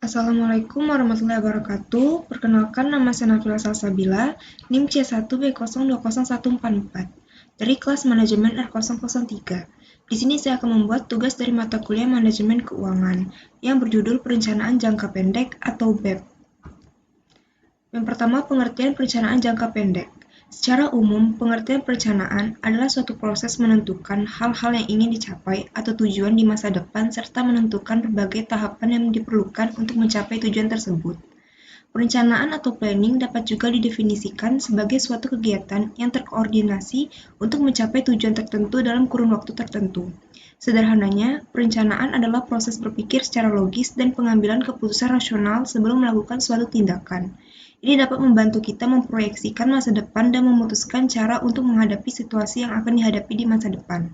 Assalamualaikum warahmatullahi wabarakatuh. Perkenalkan, nama saya Nafila Salsabila, NIM C1B020144 dari kelas Manajemen R003. Di sini saya akan membuat tugas dari mata kuliah Manajemen Keuangan yang berjudul Perencanaan Jangka Pendek atau BEP. Yang pertama, pengertian perencanaan jangka pendek. Secara umum, pengertian perencanaan adalah suatu proses menentukan hal-hal yang ingin dicapai atau tujuan di masa depan serta menentukan berbagai tahapan yang diperlukan untuk mencapai tujuan tersebut. Perencanaan atau planning dapat juga didefinisikan sebagai suatu kegiatan yang terkoordinasi untuk mencapai tujuan tertentu dalam kurun waktu tertentu. Sederhananya, perencanaan adalah proses berpikir secara logis dan pengambilan keputusan rasional sebelum melakukan suatu tindakan. Ini dapat membantu kita memproyeksikan masa depan dan memutuskan cara untuk menghadapi situasi yang akan dihadapi di masa depan.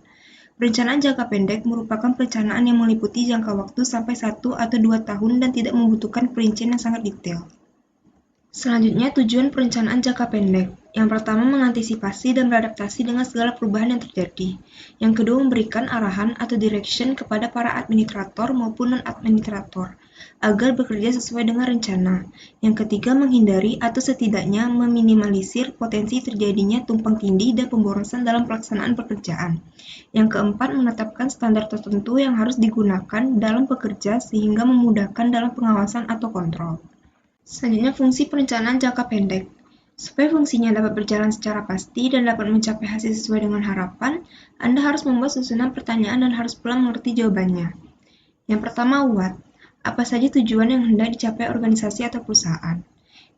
Perencanaan jangka pendek merupakan perencanaan yang meliputi jangka waktu sampai 1 atau 2 tahun dan tidak membutuhkan perincian yang sangat detail. Selanjutnya, tujuan perencanaan jangka pendek. Yang pertama, mengantisipasi dan beradaptasi dengan segala perubahan yang terjadi. Yang kedua, memberikan arahan atau direction kepada para administrator maupun non-administrator agar bekerja sesuai dengan rencana. Yang ketiga, menghindari atau setidaknya meminimalisir potensi terjadinya tumpang tindih dan pemborosan dalam pelaksanaan pekerjaan. Yang keempat, menetapkan standar tertentu yang harus digunakan dalam bekerja sehingga memudahkan dalam pengawasan atau kontrol. Selanjutnya, fungsi perencanaan jangka pendek. Supaya fungsinya dapat berjalan secara pasti dan dapat mencapai hasil sesuai dengan harapan, Anda harus membuat susunan pertanyaan dan harus pula mengerti jawabannya. Yang pertama, what? Apa saja tujuan yang hendak dicapai organisasi atau perusahaan?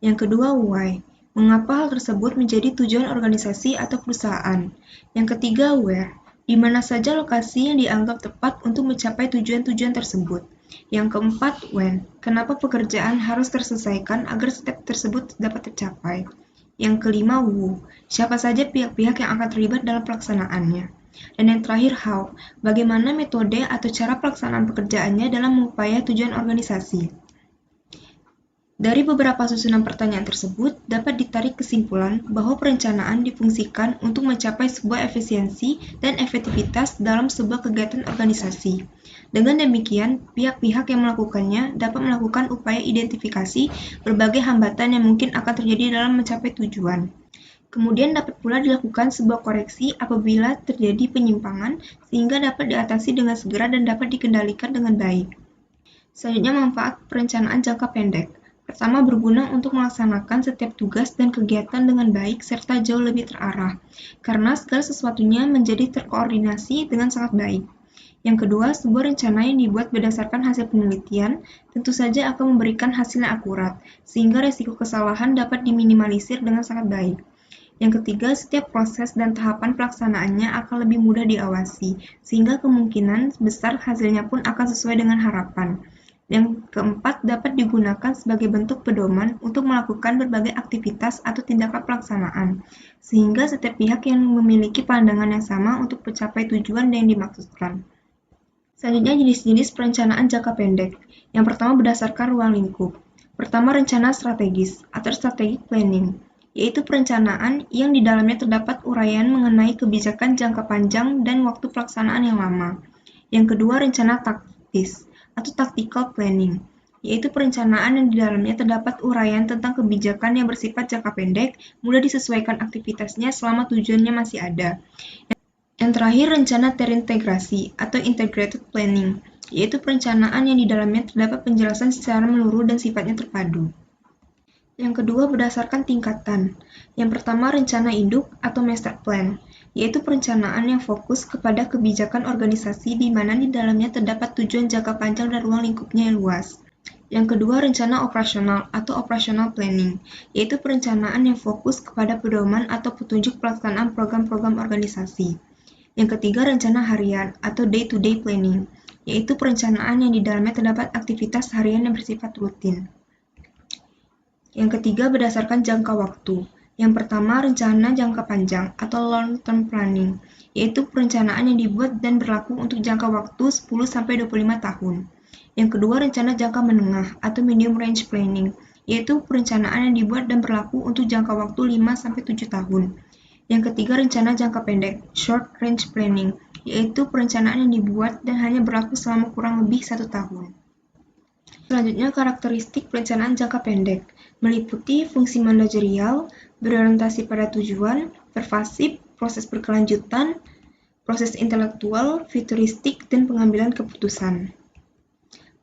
Yang kedua, why? Mengapa hal tersebut menjadi tujuan organisasi atau perusahaan? Yang ketiga, where? Di mana saja lokasi yang dianggap tepat untuk mencapai tujuan-tujuan tersebut? Yang keempat, when? Kenapa pekerjaan harus terselesaikan agar step tersebut dapat tercapai? Yang kelima, who? Siapa saja pihak-pihak yang akan terlibat dalam pelaksanaannya? Dan yang terakhir, how? Bagaimana metode atau cara pelaksanaan pekerjaannya dalam mengupaya tujuan organisasi? Dari beberapa susunan pertanyaan tersebut, dapat ditarik kesimpulan bahwa perencanaan difungsikan untuk mencapai sebuah efisiensi dan efektivitas dalam sebuah kegiatan organisasi. Dengan demikian, pihak-pihak yang melakukannya dapat melakukan upaya identifikasi berbagai hambatan yang mungkin akan terjadi dalam mencapai tujuan. Kemudian dapat pula dilakukan sebuah koreksi apabila terjadi penyimpangan sehingga dapat diatasi dengan segera dan dapat dikendalikan dengan baik. Selanjutnya, manfaat perencanaan jangka pendek. Pertama, berguna untuk melaksanakan setiap tugas dan kegiatan dengan baik serta jauh lebih terarah, karena segala sesuatunya menjadi terkoordinasi dengan sangat baik. Yang kedua, sebuah rencana yang dibuat berdasarkan hasil penelitian tentu saja akan memberikan hasil yang akurat, sehingga risiko kesalahan dapat diminimalisir dengan sangat baik. Yang ketiga, setiap proses dan tahapan pelaksanaannya akan lebih mudah diawasi, sehingga kemungkinan besar hasilnya pun akan sesuai dengan harapan. Yang keempat, dapat digunakan sebagai bentuk pedoman untuk melakukan berbagai aktivitas atau tindakan pelaksanaan, sehingga setiap pihak yang memiliki pandangan yang sama untuk mencapai tujuan yang dimaksudkan. Selanjutnya, jenis-jenis perencanaan jangka pendek. Yang pertama, berdasarkan ruang lingkup. Pertama, rencana strategis atau strategic planning, yaitu perencanaan yang di dalamnya terdapat uraian mengenai kebijakan jangka panjang dan waktu pelaksanaan yang lama. Yang kedua, rencana taktis atau tactical planning, yaitu perencanaan yang di dalamnya terdapat uraian tentang kebijakan yang bersifat jangka pendek, mudah disesuaikan aktivitasnya selama tujuannya masih ada. Yang terakhir, rencana terintegrasi atau integrated planning, yaitu perencanaan yang di dalamnya terdapat penjelasan secara menyeluruh dan sifatnya terpadu. Yang kedua, berdasarkan tingkatan. Yang pertama, rencana induk atau master plan, yaitu perencanaan yang fokus kepada kebijakan organisasi di mana di dalamnya terdapat tujuan jangka panjang dan ruang lingkupnya yang luas. Yang kedua, rencana operasional atau operational planning, yaitu perencanaan yang fokus kepada pedoman atau petunjuk pelaksanaan program-program organisasi. Yang ketiga, rencana harian atau day-to-day planning, yaitu perencanaan yang di dalamnya terdapat aktivitas harian yang bersifat rutin. Yang ketiga, berdasarkan jangka waktu. Yang pertama, rencana jangka panjang atau long-term planning, yaitu perencanaan yang dibuat dan berlaku untuk jangka waktu 10-25 tahun. Yang kedua, rencana jangka menengah atau medium range planning, yaitu perencanaan yang dibuat dan berlaku untuk jangka waktu 5-7 tahun. Yang ketiga, rencana jangka pendek, short range planning, yaitu perencanaan yang dibuat dan hanya berlaku selama kurang lebih 1 tahun. Selanjutnya, karakteristik perencanaan jangka pendek meliputi fungsi manajerial, berorientasi pada tujuan, pervasif, proses berkelanjutan, proses intelektual, futuristik, dan pengambilan keputusan.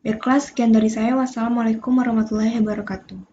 Baiklah, sekian dari saya. Wassalamualaikum warahmatullahi wabarakatuh.